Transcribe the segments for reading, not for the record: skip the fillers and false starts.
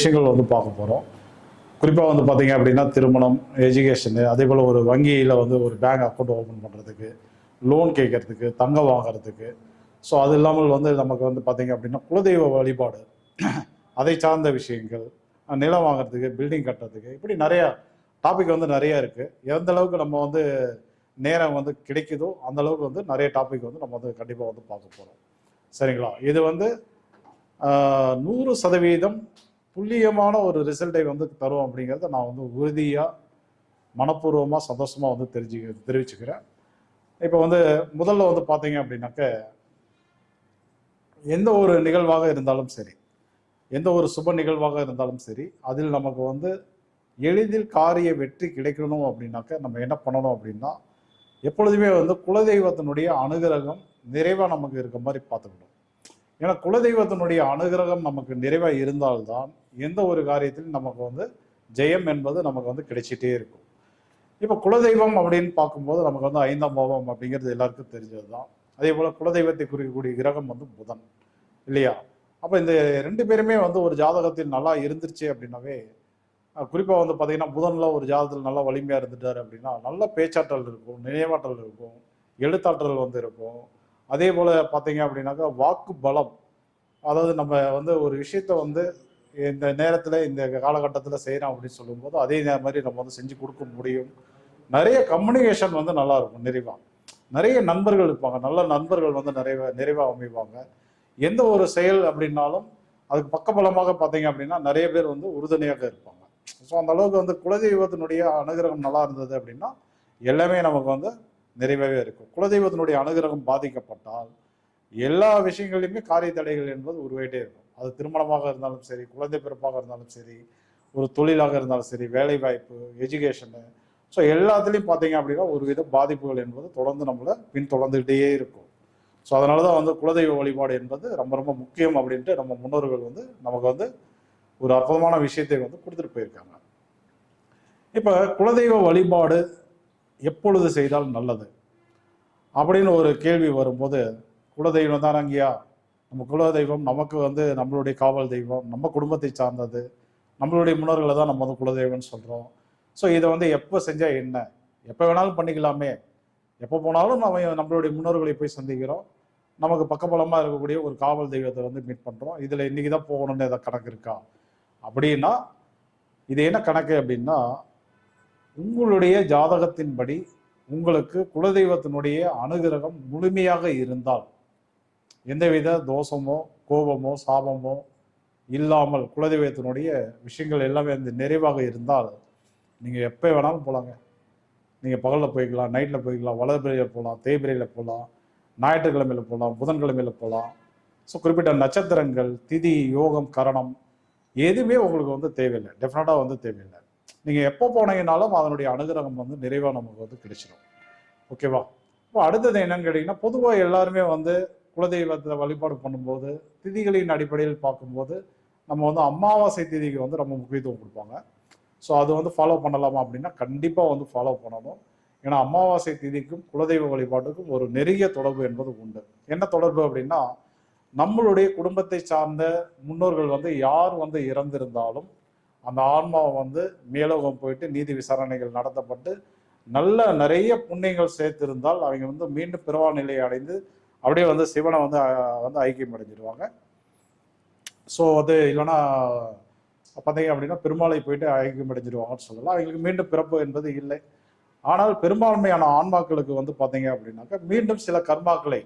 விஷயங்கள் வந்து பார்க்க போகிறோம். குறிப்பாக வந்து பார்த்தீங்க அப்படின்னா திருமணம், எஜுகேஷனு, அதே போல் ஒரு வங்கியில் வந்து ஒரு பேங்க் அக்கௌண்ட் ஓப்பன் பண்ணுறதுக்கு, லோன் கேட்கறதுக்கு, தங்கம் வாங்குறதுக்கு. ஸோ அது இல்லாமல் வந்து நமக்கு வந்து பார்த்தீங்க அப்படின்னா குலதெய்வ வழிபாடு, அதை சார்ந்த விஷயங்கள், நிலம் வாங்குறதுக்கு, பில்டிங் கட்டுறதுக்கு, இப்படி நிறையா டாபிக் வந்து நிறையா இருக்குது. எந்த அளவுக்கு நம்ம வந்து நேரம் வந்து கிடைக்குதோ அந்த அளவுக்கு வந்து நிறைய டாபிக் வந்து நம்ம வந்து கண்டிப்பாக வந்து பார்க்க போகிறோம். சரிங்களா? இது வந்து 100% துல்லியமான ஒரு ரிசல்ட்டை வந்து தரும் அப்படிங்கிறத நான் வந்து உறுதியாக மனப்பூர்வமாக சந்தோஷமாக வந்து தெரிவிச்சுக்கிறேன். இப்போ வந்து முதல்ல வந்து பார்த்தீங்க அப்படின்னாக்க, எந்த ஒரு நிகழ்வாக இருந்தாலும் சரி, எந்த ஒரு சுப நிகழ்வாக இருந்தாலும் சரி, அதில் நமக்கு வந்து எளிதில் காரிய வெற்றி கிடைக்கணும் அப்படின்னாக்க நம்ம என்ன பண்ணணும் அப்படின்னா, எப்பொழுதுமே வந்து குலதெய்வத்தினுடைய அனுகிரகம் நிறைவாக நமக்கு இருக்க மாதிரி பார்த்துக்கணும். ஏன்னா குலதெய்வத்தினுடைய அனுகிரகம் நமக்கு நிறைவாக இருந்தால்தான் எந்த ஒரு காரியத்திலும் நமக்கு வந்து ஜெயம் என்பது நமக்கு வந்து கிடைச்சிட்டே இருக்கும். இப்போ குலதெய்வம் அப்படின்னு பார்க்கும்போது நமக்கு வந்து 5ஆம் பாவம் அப்படிங்கிறது எல்லாருக்கும் தெரிஞ்சது தான். அதே போல் குலதெய்வத்தை குறிக்கக்கூடிய கிரகம் வந்து புதன், இல்லையா? அப்போ இந்த 2 பேருமே வந்து ஒரு ஜாதகத்தில் நல்லா இருந்துருச்சு அப்படின்னாவே, குறிப்பாக வந்து பார்த்தீங்கன்னா புதனில் ஒரு ஜாதகத்தில் நல்லா வலிமையாக இருந்துட்டார் அப்படின்னா நல்ல பேச்சாற்றல் இருக்கும், நினைவாற்றல் இருக்கும், எழுத்தாற்றல் வந்து இருக்கும். அதே போல் பார்த்தீங்க அப்படின்னாக்கா வாக்கு பலம், அதாவது நம்ம வந்து ஒரு விஷயத்த வந்து இந்த நேரத்தில் இந்த காலகட்டத்தில் செய்கிறோம் அப்படின்னு சொல்லும்போது அதே மாதிரி நம்ம வந்து செஞ்சு கொடுக்க முடியும். நிறைய கம்யூனிகேஷன் வந்து நல்லா இருக்கும் நிறைவாக. நிறைய நண்பர்கள் இருப்பாங்க, நல்ல நண்பர்கள் வந்து நிறைவாக அமைவாங்க. எந்த ஒரு செயல் அப்படின்னாலும் அதுக்கு பக்கபலமாக பார்த்தீங்க அப்படின்னா நிறைய பேர் வந்து உறுதுணையாக இருப்பாங்க. ஸோ அந்த அளவுக்கு வந்து குலதெய்வத்தினுடைய அனுகிரகம் நல்லா இருந்தது அப்படின்னா எல்லாமே நமக்கு வந்து நிறைவாகவே இருக்கும். குலதெய்வத்தினுடைய அனுகிரகம் பாதிக்கப்பட்டால் எல்லா விஷயங்களையுமே காரிய தடைகள் என்பது உருவாயிட்டே இருக்கும். அது திருமணமாக இருந்தாலும் சரி, குழந்தை பிறப்பாக இருந்தாலும் சரி, ஒரு தொழிலாக இருந்தாலும் சரி, வேலை வாய்ப்பு, எஜுகேஷனு, ஸோ எல்லாத்துலேயும் பார்த்தீங்க அப்படின்னா ஒரு வித பாதிப்புகள் என்பது தொடர்ந்து நம்மளை பின்தொடர்ந்துகிட்டே இருக்கும். ஸோ அதனால தான் வந்து குலதெய்வ வழிபாடு என்பது ரொம்ப ரொம்ப முக்கியம் அப்படின்ட்டு நம்ம முன்னோர்கள் வந்து நமக்கு வந்து ஒரு அற்புதமான விஷயத்தை வந்து கொடுத்துட்டு போயிருக்காங்க. இப்போ குலதெய்வ வழிபாடு எப்பொழுது செய்தால் நல்லது அப்படின்னு ஒரு கேள்வி வரும்போது, குலதெய்வம் தானங்கய்யா, நம்ம குலதெய்வம் நமக்கு வந்து நம்மளுடைய காவல் தெய்வம், நம்ம குடும்பத்தை சார்ந்தது, நம்மளுடைய முன்னோர்களை தான் நம்ம வந்து குலதெய்வம்னு சொல்கிறோம். ஸோ இதை வந்து எப்போ செஞ்சால் என்ன, எப்போ வேணாலும் பண்ணிக்கலாமே, எப்போ போனாலும் நம்மளுடைய முன்னோர்களை போய் சந்திக்கிறோம், நமக்கு பக்கபலமாக இருக்கக்கூடிய ஒரு காவல் தெய்வத்தை வந்து மீட் பண்ணுறோம், இதில் இன்றைக்கி தான் போகணும்னு எதாவது கணக்கு இருக்கா அப்படின்னா, இது என்ன கணக்கு அப்படின்னா, உங்களுடைய ஜாதகத்தின்படி உங்களுக்கு குலதெய்வத்தினுடைய அனுகிரகம் முழுமையாக இருந்தால், எந்தவித தோஷமோ கோபமோ சாபமோ இல்லாமல் குலதெய்வத்தினுடைய விஷயங்கள் எல்லாமே வந்து நிறைவாக இருந்தால், நீங்கள் எப்போ வேணாலும் போகலாங்க. நீங்கள் பகலில் போய்க்கலாம், நைட்டில் போய்க்கலாம், வளர்பிறையில் போகலாம், தேய்பிறையில் போகலாம், ஞாயிற்றுக்கிழமையில் போகலாம், புதன்கிழமையில் போகலாம். ஸோ குறிப்பிட்ட நட்சத்திரங்கள், திதி, யோகம், கரணம் எதுவுமே உங்களுக்கு வந்து தேவையில்லை, டெஃபினட்டாக வந்து தேவையில்லை. நீங்கள் எப்போ போனீங்கன்னாலும் அதனுடைய அனுகிரகம் வந்து நிறைவாக நமக்கு வந்து கிடைச்சிடும். ஓகேவா? இப்போ அடுத்தது என்னன்னு கேட்டிங்கன்னா, பொதுவாக எல்லாருமே வந்து குலதெய்வத்தை வழிபாடு பண்ணும்போது திதிகளின் அடிப்படையில் பார்க்கும்போது நம்ம வந்து அமாவாசை திதிக்கு வந்து ரொம்ப முக்கியத்துவம் கொடுப்பாங்க. ஸோ அது வந்து ஃபாலோ பண்ணலாமா அப்படின்னா கண்டிப்பாக வந்து ஃபாலோ பண்ணணும். ஏன்னா அமாவாசை திதிக்கும் குலதெய்வ வழிபாட்டுக்கும் ஒரு நெருங்கிய தொடர்பு என்பது உண்டு. என்ன தொடர்பு அப்படின்னா, நம்மளுடைய குடும்பத்தை சார்ந்த முன்னோர்கள் வந்து யார் வந்து இறந்திருந்தாலும் அந்த ஆன்மாவை வந்து மேலோகம் போயிட்டு நீதி விசாரணைகள் நடத்தப்பட்டு நல்ல நிறைய புண்ணியங்கள் சேர்த்திருந்தால் அவங்க வந்து மீண்டும் பிறவா நிலையை அடைந்து அப்படியே வந்து சிவனை வந்து வந்து ஐக்கியம் அடைஞ்சிடுவாங்க. ஸோ அது இல்லைன்னா பார்த்தீங்க அப்படின்னா பெருமாளை போயிட்டு ஐக்கியம் அடைஞ்சிடுவாங்கன்னு சொல்லலாம். அவங்களுக்கு மீண்டும் பிறப்பு என்பது இல்லை. ஆனால் பெரும்பான்மையான ஆன்மாக்களுக்கு வந்து பார்த்தீங்க அப்படின்னாக்கா மீண்டும் சில கர்மாக்களை,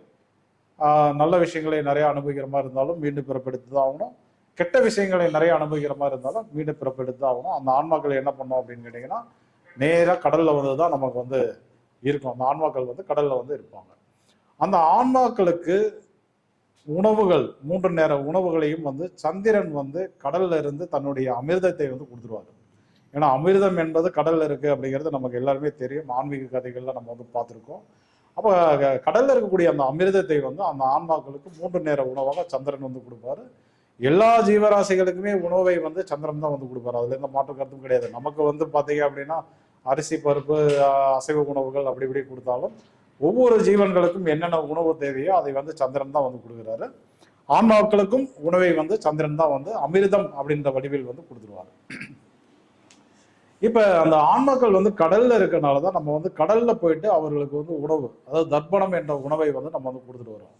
நல்ல விஷயங்களை நிறைய அனுபவிக்கிற மாதிரி இருந்தாலும் மீண்டும் பிறப்பெடுத்து தான் ஆகணும், கெட்ட விஷயங்களை நிறைய அனுபவிக்கிற மாதிரி இருந்தாலும் மீண்டும் பிறப்பெடுத்து தான் ஆகணும். அந்த ஆன்மாக்கள் என்ன பண்ணோம் அப்படின்னு கேட்டிங்கன்னா, நேராக கடலில் வந்து தான் நமக்கு வந்து இருக்கும். அந்த ஆன்மாக்கள் வந்து கடலில் வந்து இருப்பாங்க. அந்த ஆன்மாக்களுக்கு உணவுகள் 3 நேர உணவுகளையும் வந்து சந்திரன் வந்து கடல்ல இருந்து தன்னுடைய அமிர்தத்தை வந்து கொடுத்துருவாரு. ஏன்னா அமிர்தம் என்பது கடல்ல இருக்கு அப்படிங்கிறது நமக்கு எல்லாருமே தெரியும், ஆன்மீக கதைகள்ல நம்ம வந்து பார்த்துருக்கோம். அப்போ கடல்ல இருக்கக்கூடிய அந்த அமிர்தத்தை வந்து அந்த ஆன்மாக்களுக்கு 3 நேர உணவாக சந்திரன் வந்து கொடுப்பாரு. எல்லா ஜீவராசிகளுக்குமே உணவை வந்து சந்திரன் தான் வந்து கொடுப்பாரு, அதுல எந்த மாற்று கருத்தும் கிடையாது. நமக்கு வந்து பார்த்தீங்க அப்படின்னா அரிசி பருப்பு அசைவ உணவுகள் அப்படி இப்படி கொடுத்தாலும் ஒவ்வொரு ஜீவன்களுக்கும் என்னென்ன உணவு தேவையோ அதை வந்து சந்திரன் தான் வந்து கொடுக்குறாரு. ஆன்மாக்களுக்கும் உணவை வந்து சந்திரன் தான் வந்து அமிர்தம் அப்படின்ற வடிவில் வந்து கொடுத்துருவாரு. இப்ப அந்த ஆன்மாக்கள் வந்து கடல்ல இருக்கனாலதான் நம்ம வந்து கடல்ல போயிட்டு அவர்களுக்கு வந்து உணவு, அதாவது தர்ப்பணம் என்ற உணவை வந்து நம்ம வந்து கொடுத்துட்டு வரோம்.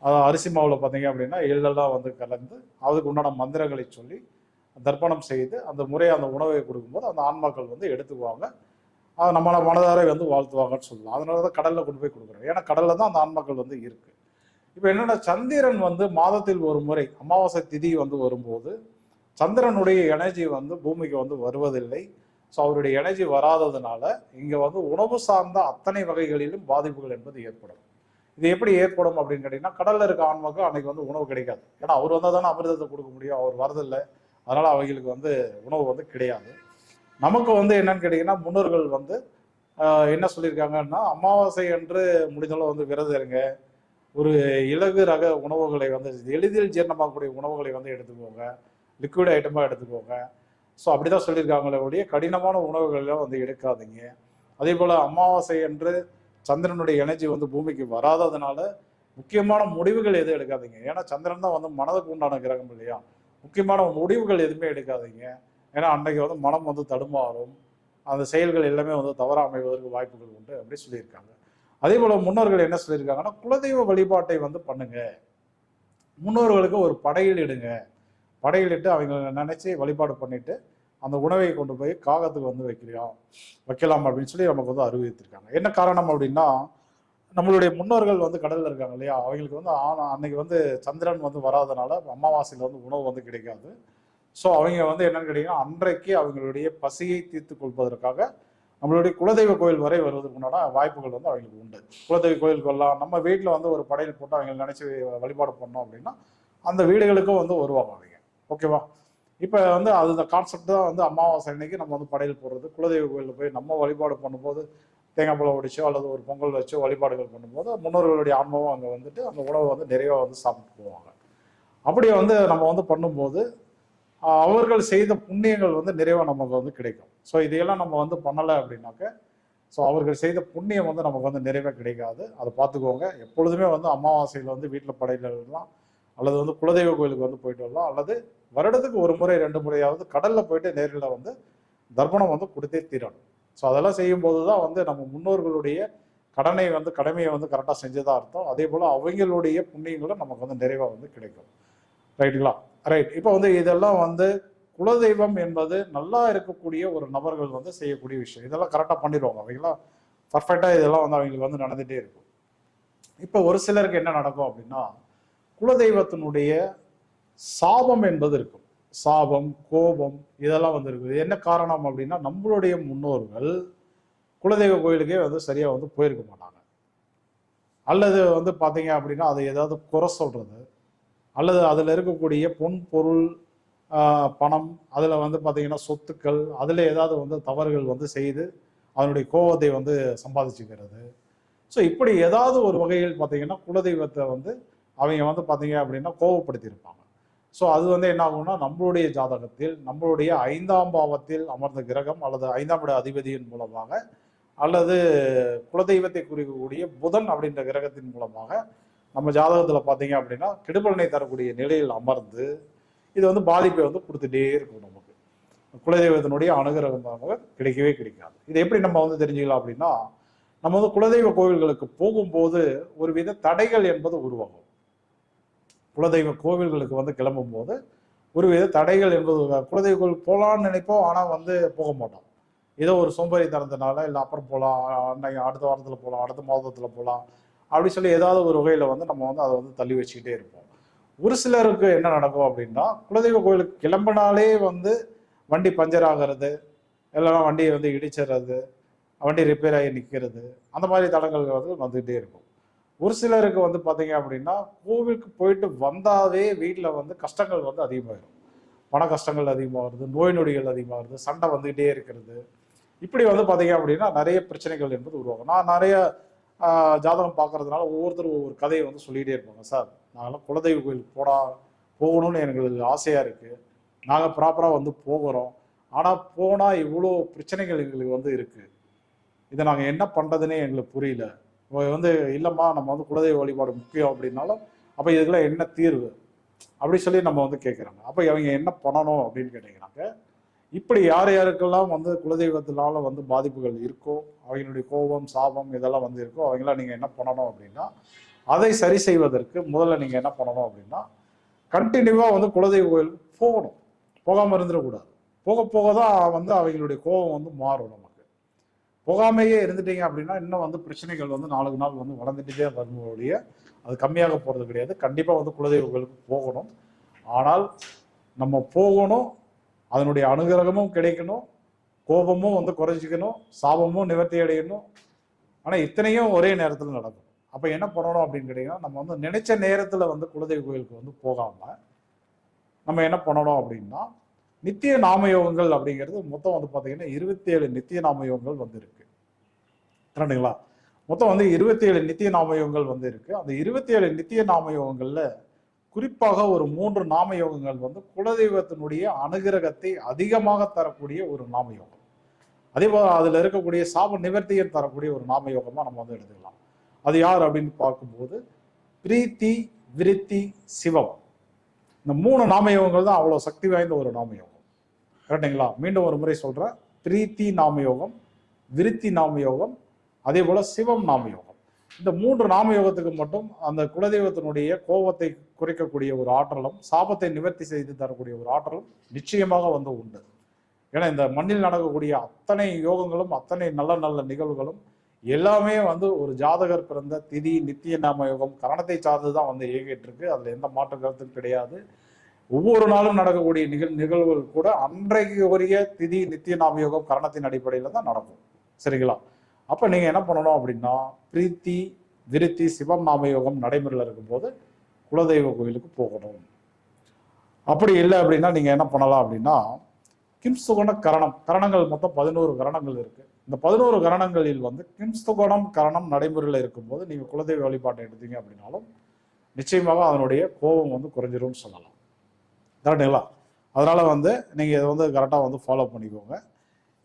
அதாவது அரிசி மாவுல பார்த்தீங்க அப்படின்னா எள்ளெல்லாம் வந்து கலந்து அதுக்கு உண்டான மந்திரங்களை சொல்லி தர்ப்பணம் செய்து அந்த முறையை அந்த உணவை கொடுக்கும்போது அந்த ஆன்மாக்கள் வந்து எடுத்துக்குவாங்க. அதை நம்மளை மனதார வந்து வாழ்த்துவாங்கன்னு சொல்லலாம். அதனாலதான் கடல்ல கொண்டு போய் கொடுக்குறோம். ஏன்னா கடல்ல தான் அந்த ஆன்மாக்கள் வந்து இருக்கு. இப்ப என்னன்னா சந்திரன் வந்து மாதத்தில் ஒரு முறை அமாவாசை திதி வந்து வரும்போது சந்திரனுடைய எனர்ஜி வந்து பூமிக்கு வந்து வருவதில்லை. ஸோ அவருடைய எனர்ஜி வராததுனால இங்க வந்து உணவு சார்ந்த அத்தனை வகைகளிலும் பாதிப்புகள் என்பது ஏற்படும். இது எப்படி ஏற்படும் அப்படின்னு கேட்டீங்கன்னா, கடல்ல இருக்க ஆன்மாக்கள் அன்னைக்கு வந்து உணவு கிடைக்காது. ஏன்னா அவர் வந்தால் தானே அமிர்தத்தை கொடுக்க முடியும். அவர் வரதில்லை. அதனால அவங்களுக்கு வந்து உணவு வந்து கிடையாது. நமக்கு வந்து என்னன்னு கேட்டீங்கன்னா, முன்னோர்கள் வந்து என்ன சொல்லியிருக்காங்கன்னா, அமாவாசை அன்று முடிந்தாலும் வந்து விரதம் இருங்க. ஒரு இலகு ரக உணவுகளை வந்து எளிதில் ஜீரணமாகக்கூடிய உணவுகளை வந்து எடுத்துக்கோங்க. லிக்விட் ஐட்டமாக எடுத்துக்கோங்க. ஸோ அப்படிதான் சொல்லியிருக்காங்களே ஒழிய கடினமான உணவுகளெல்லாம் வந்து எடுக்காதீங்க. அதே போல் அமாவாசை அன்று சந்திரனுடைய எனர்ஜி வந்து பூமிக்கு வராததுனால முக்கியமான முடிவுகள் எதுவும் எடுக்காதீங்க. ஏன்னா சந்திரன் தான் வந்து மனதுக்கு உண்டான கிரகம் இல்லையா. முக்கியமான முடிவுகள் எதுவுமே எடுக்காதீங்க. ஏன்னா அன்னைக்கு வந்து மனம் வந்து தடுமாறும். அந்த செயல்கள் எல்லாமே வந்து தவறாக அமைவதற்கு வாய்ப்புகள் உண்டு அப்படி சொல்லியிருக்காங்க. அதே போல முன்னோர்கள் என்ன சொல்லியிருக்காங்கன்னா, குலதெய்வ வழிபாட்டை வந்து பண்ணுங்க. முன்னோர்களுக்கு ஒரு படையலிடுங்க. படையலிட்டு அவங்க நினைச்சு வழிபாடு பண்ணிட்டு அந்த உணவை கொண்டு போய் காகத்துக்கு வந்து வைக்கலாம் அப்படின்னு சொல்லி நமக்கு வந்து அறிவித்திருக்காங்க. என்ன காரணம் அப்படின்னா, நம்மளுடைய முன்னோர்கள் வந்து கடல்ல இருக்காங்க இல்லையா, அவங்களுக்கு வந்து அன்னைக்கு வந்து சந்திரன் வந்து வராதனால அமாவாசையில வந்து உணவு வந்து கிடைக்காது. ஸோ அவங்க வந்து என்னன்னு கேட்டீங்கன்னா, அன்றைக்கு அவங்களுடைய பசியை தீர்த்து கொள்வதற்காக நம்மளுடைய குலதெய்வ கோயில் வரை வருவதற்கு உண்டான வாய்ப்புகள் வந்து அவங்களுக்கு உண்டு. குலதெய்வ கோயிலுக்கு வரலாம். நம்ம வீட்டில் வந்து ஒரு படையல் போட்டு அவங்க நினைச்சு வழிபாடு பண்ணோம் அப்படின்னா அந்த வீடுகளுக்கும் வந்து வருவாங்க அவங்க. ஓகேவா? இப்போ வந்து அது இந்த கான்செப்ட் தான் வந்து அமாவாசை அன்னைக்கு நம்ம வந்து படையல் போடுறது. குலதெய்வ கோயிலில் போய் நம்ம வழிபாடு பண்ணும்போது தேங்காய் பழம் ஒடிச்சோ அல்லது ஒரு பொங்கல் வச்சோ வழிபாடுகள் பண்ணும்போது முன்னோர்களுடைய ஆன்மாவும் அங்கே வந்துட்டு அந்த உணவை வந்து நிறைவாக வந்து சாப்பிட்டு போவாங்க. அப்படி வந்து நம்ம வந்து பண்ணும்போது அவர்கள் செய்த புண்ணியங்கள் வந்து நிறைவாக நமக்கு வந்து கிடைக்கும். ஸோ இதையெல்லாம் நம்ம வந்து பண்ணலை அப்படின்னாக்க ஸோ அவர்கள் செய்த புண்ணியம் வந்து நமக்கு வந்து நிறைவாக கிடைக்காது. அதை பார்த்துக்கோங்க. எப்பொழுதுமே வந்து அமாவாசையில் வந்து வீட்டில் படையலாம் அல்லது வந்து குலதெய்வ கோயிலுக்கு வந்து போயிட்டு வரலாம். அல்லது வருடத்துக்கு ஒரு முறை 2 முறையாவது கடலில் போயிட்டு நேரில் வந்து தர்ப்பணம் வந்து கொடுத்தே தீரணும். ஸோ அதெல்லாம் செய்யும்போது தான் வந்து நம்ம முன்னோர்களுடைய கடமையை வந்து கரெக்டாக செஞ்சதாக அர்த்தம். அதே போல் அவங்களுடைய புண்ணியங்களும் நமக்கு வந்து நிறைவாக வந்து கிடைக்கும். ரைட்டுங்களா? ரைட். இப்போ வந்து இதெல்லாம் வந்து குலதெய்வம் என்பது நல்லா இருக்கக்கூடிய ஒரு நபர்கள் வந்து செய்யக்கூடிய விஷயம். இதெல்லாம் கரெக்டாக பண்ணிடுவாங்க. அவங்களாம் பர்ஃபெக்டாக இதெல்லாம் வந்து அவங்களுக்கு வந்து நடந்துகிட்டே இருக்கும். இப்போ ஒரு சிலருக்கு என்ன நடக்கும் அப்படின்னா, குலதெய்வத்தினுடைய சாபம் என்பது இருக்கும். சாபம், கோபம் இதெல்லாம் வந்து இருக்குது. என்ன காரணம் அப்படின்னா, நம்மளுடைய முன்னோர்கள் குலதெய்வ கோயிலுக்கே வந்து சரியா வந்து போயிருக்க மாட்டாங்க. அல்லது வந்து பார்த்தீங்க அப்படின்னா அதை ஏதாவது குறை சொல்றது, அல்லது அதில் இருக்கக்கூடிய பொன் பொருள், பணம், அதில் வந்து பார்த்தீங்கன்னா சொத்துக்கள், அதில் ஏதாவது வந்து தவறுகள் வந்து செய்து அதனுடைய கோபத்தை வந்து சம்பாதிச்சுக்கிறது. ஸோ இப்படி ஏதாவது ஒரு வகையில் பார்த்தீங்கன்னா குலதெய்வத்தை வந்து அவங்க வந்து பார்த்தீங்க அப்படின்னா கோபப்படுத்தியிருப்பாங்க. ஸோ அது வந்து என்ன ஆகும்னா, நம்மளுடைய ஜாதகத்தில் நம்மளுடைய 5ஆம் பாவத்தில் அமர்ந்த கிரகம் அல்லது 5ஆம் இட அதிபதியின் மூலமாக அல்லது குலதெய்வத்தை குறிக்கக்கூடிய புதன் அப்படின்ற கிரகத்தின் மூலமாக நம்ம ஜாதகத்தில் பார்த்தீங்க அப்படின்னா கெடுபலனை தரக்கூடிய நிலையில் அமர்ந்து இது வந்து பாதிப்பை வந்து கொடுத்துட்டே இருக்கும். நமக்கு குலதெய்வத்தினுடைய அனுகிரகமாக கிடைக்கவே கிடைக்காது. இதை எப்படி நம்ம வந்து தெரிஞ்சுக்கலாம் அப்படின்னா, நம்ம வந்து குலதெய்வ கோவில்களுக்கு போகும்போது ஒரு வித தடைகள் என்பது உருவாகும். குலதெய்வ கோவில்களுக்கு வந்து கிளம்பும் போது ஒரு வித தடைகள் என்பது குலதெய்வ கோவில் போகலான்னு நினைப்போம், ஆனால் வந்து போக மாட்டோம். ஏதோ ஒரு சோம்பேறி தரத்தினால இல்லை அப்புறம் போகலாம், அன்னைக்கு அடுத்த வாரத்தில் போகலாம், அடுத்த மாதத்தில் போகலாம் அப்படி சொல்லி ஏதாவது ஒரு வகையில் வந்து நம்ம வந்து அதை வந்து தள்ளி வச்சுக்கிட்டே இருப்போம். ஒரு சிலருக்கு என்ன நடக்கும் அப்படின்னா, குலதெய்வ கோவிலுக்கு கிளம்பினாலே வந்து வண்டி பஞ்சர் ஆகிறது, இல்லைன்னா வண்டியை வந்து இடிச்சிடுறது, வண்டி ரிப்பேர் ஆகி நிற்கிறது, அந்த மாதிரி தடங்கள் வந்து வந்துகிட்டே இருக்கும். ஒரு சிலருக்கு வந்து பார்த்தீங்க அப்படின்னா, கோவிலுக்கு போயிட்டு வந்தாவே வீட்டில் வந்து கஷ்டங்கள் வந்து அதிகமாகிடும். பண கஷ்டங்கள் அதிகமாகிறது, நோய் நொடிகள் அதிகமாகிறது, சண்டை வந்துகிட்டே இருக்கிறது. இப்படி வந்து பார்த்தீங்க அப்படின்னா நிறைய பிரச்சனைகள் என்பது உருவாகும். நான் நிறைய ஜாதகம் பார்க்கறதுனால ஒவ்வொருத்தரும் ஒவ்வொரு கதையை வந்து சொல்லிகிட்டே இருப்பாங்க. சார், நாங்களாம் குலதெய்வ கோயிலுக்கு போகணும்னு எங்களுக்கு ஆசையாக இருக்குது, நாங்கள் ப்ராப்பராக வந்து போகிறோம், ஆனால் போனால் இவ்வளோ பிரச்சனைகள் எங்களுக்கு வந்து இருக்குது, இதை நாங்கள் என்ன பண்ணுறதுன்னே எங்களுக்கு புரியல. வந்து இல்லைம்மா, நம்ம வந்து குலதெய்வ வழிபாடு முக்கியம் அப்படின்னாலும் அப்போ இதுக்கெல்லாம் என்ன தீர்வு அப்படி சொல்லி நம்ம வந்து கேட்குறாங்க. அப்போ அவங்க என்ன பண்ணணும் அப்படின்னு கேட்டீங்கன்னாக்க, இப்படி யார் யாருக்கெல்லாம் வந்து குலதெய்வத்தினால வந்து பாதிப்புகள் இருக்கோ, அவங்களுடைய கோபம் சாபம் இதெல்லாம் வந்து இருக்கோ, அவங்களாம் நீங்கள் என்ன பண்ணணும் அப்படின்னா, அதை சரி செய்வதற்கு முதல்ல நீங்கள் என்ன பண்ணணும் அப்படின்னா, கண்டினியூவாக வந்து குலதெய்வ கோயிலுக்கு போகணும். போகாமல் இருந்துடக்கூடாது. போக போக தான் வந்து அவங்களுடைய கோபம் வந்து மாறும். நமக்கு போகாமையே இருந்துட்டீங்க அப்படின்னா இன்னும் வந்து பிரச்சனைகள் வந்து நாளுக்கு நாள் வந்து வளர்ந்துட்டே வரும்போடைய அது கம்மியாக போகிறது கிடையாது. கண்டிப்பாக வந்து குலதெய்வ கோயிலுக்கு போகணும். ஆனால் நம்ம போகணும், அதனுடைய அனுகிரகமும் கிடைக்கணும், கோபமும் வந்து குறைஞ்சிக்கணும், சாபமும் நிவர்த்தி அடையணும். ஆனால் இத்தனையும் ஒரே நேரத்தில் நடக்கும். அப்போ என்ன பண்ணணும் அப்படின்னு கேட்டீங்கன்னா, நம்ம வந்து நினைச்ச நேரத்தில் வந்து குலதெய்வ கோயிலுக்கு வந்து போகாமல் நம்ம என்ன பண்ணணும் அப்படின்னா, நித்திய நாமயோகங்கள் அப்படிங்கிறது மொத்தம் வந்து பார்த்தீங்கன்னா 27 நித்திய நாமயோகங்கள் வந்து இருக்கு. கரெக்டுங்களா? மொத்தம் வந்து 27 நித்திய நாமயோகங்கள் வந்து இருக்கு. அந்த 27 நித்திய நாமயோகங்கள்ல குறிப்பாக ஒரு 3 நாமயோகங்கள் வந்து குலதெய்வத்தினுடைய அனுகிரகத்தை அதிகமாக தரக்கூடிய ஒரு நாமயோகம். அதே போல அதுல இருக்கக்கூடிய சாப நிவர்த்தியை தரக்கூடிய ஒரு நாமயோகமா நம்ம வந்து எடுத்துக்கலாம். அது யார் அப்படின்னு பார்க்கும்போது பிரீத்தி, விருத்தி, சிவம். இந்த 3 நாமயோகங்கள் தான் அவ்வளவு சக்தி வாய்ந்த ஒரு நாமயோகம். கரெக்டுங்களா? மீண்டும் ஒரு முறை சொல்றேன். பிரீத்தி நாமயோகம், விருத்தி நாமயோகம், அதே போல சிவம் நாமயோகம். இந்த 3 நாமயோகத்துக்கு மட்டும் அந்த குலதெய்வத்தினுடைய கோபத்தை குறைக்கக்கூடிய ஒரு ஆற்றலும், சாபத்தை நிவர்த்தி செய்து தரக்கூடிய ஒரு ஆற்றலும் நிச்சயமாக வந்து உண்டு. ஏன்னா இந்த மண்ணில் நடக்கக்கூடிய அத்தனை யோகங்களும், அத்தனை நல்ல நல்ல நிகழ்வுகளும் எல்லாமே வந்து ஒரு ஜாதகர் பிறந்த திதி நித்திய நாம யோகம் கரணத்தை சார்ந்துதான் வந்து இயங்கிட்டு இருக்கு. அதுல எந்த மாற்று கருத்தும் கிடையாது. ஒவ்வொரு நாளும் நடக்கக்கூடிய நிகழ்வுகள் கூட அன்றைக்கு உரிய திதி நித்திய நாம யோகம் கரணத்தின் அடிப்படையில தான் நடக்கும். சரிங்களா? அப்ப நீங்க என்ன பண்ணணும் அப்படின்னா, பிரீத்தி, விருத்தி, சிவம் நாமயோகம் நடைமுறையில் இருக்கும்போது குலதெய்வ கோயிலுக்கு போகணும். அப்படி இல்லை அப்படின்னா நீங்க என்ன பண்ணலாம் அப்படின்னா, கிம்சுகுண கரணம், கரணங்கள் மொத்தம் 11 கரணங்கள் இருக்கு. இந்த 11 கரணங்களில் வந்து கிம்சுகுணம் கரணம் நடைமுறையில் இருக்கும்போது நீங்க குலதெய்வ வழிபாட்டை எடுத்தீங்க அப்படின்னாலும் நிச்சயமாக அதனுடைய கோபம் வந்து குறைஞ்சிரும்னு சொல்லலாம். கரெக்டுங்களா? அதனால வந்து நீங்க இதை வந்து கரெக்டா வந்து ஃபாலோ பண்ணிக்கோங்க.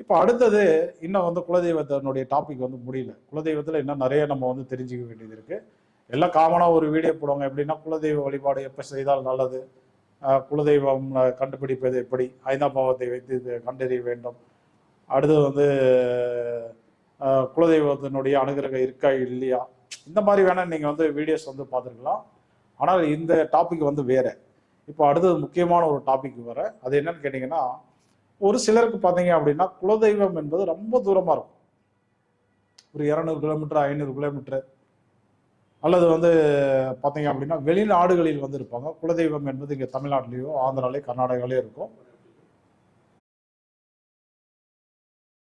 இப்போ அடுத்தது இன்னும் வந்து குலதெய்வத்தினுடைய டாபிக் வந்து முடியல. குலதெய்வத்தில் இன்னும் நிறைய நம்ம வந்து தெரிஞ்சுக்க வேண்டியது இருக்கு. எல்லாம் காமனாக ஒரு வீடியோ போடுவாங்க. எப்படின்னா குலதெய்வ வழிபாடு எப்போ செய்தால் நல்லது, குலதெய்வம் கண்டுபிடிப்பது எப்படி, 5ஆம் பாவத்தை வைத்து இது கண்டறிய வேண்டும், அடுத்தது வந்து குலதெய்வத்தினுடைய அனுகிரகம் இருக்கா இல்லையா, இந்த மாதிரி வேணா நீங்கள் வந்து வீடியோஸ் வந்து பார்த்துருக்கலாம். ஆனால் இந்த டாபிக் வந்து வேற. இப்போ அடுத்தது முக்கியமான ஒரு டாபிக் வர, அது என்னன்னு கேட்டிங்கன்னா, ஒரு சிலருக்கு பார்த்தீங்க அப்படின்னா குலதெய்வம் என்பது ரொம்ப தூரமாக இருக்கும். ஒரு 200 கிலோமீட்டர் 500 கிலோமீட்டர் அல்லது வந்து பார்த்தீங்க அப்படின்னா வெளிநாடுகளில் வந்து இருப்பாங்க. குலதெய்வம் என்பது இங்கே தமிழ்நாட்டிலேயோ ஆந்திராலேயோ கர்நாடகாலேயோ இருக்கும்.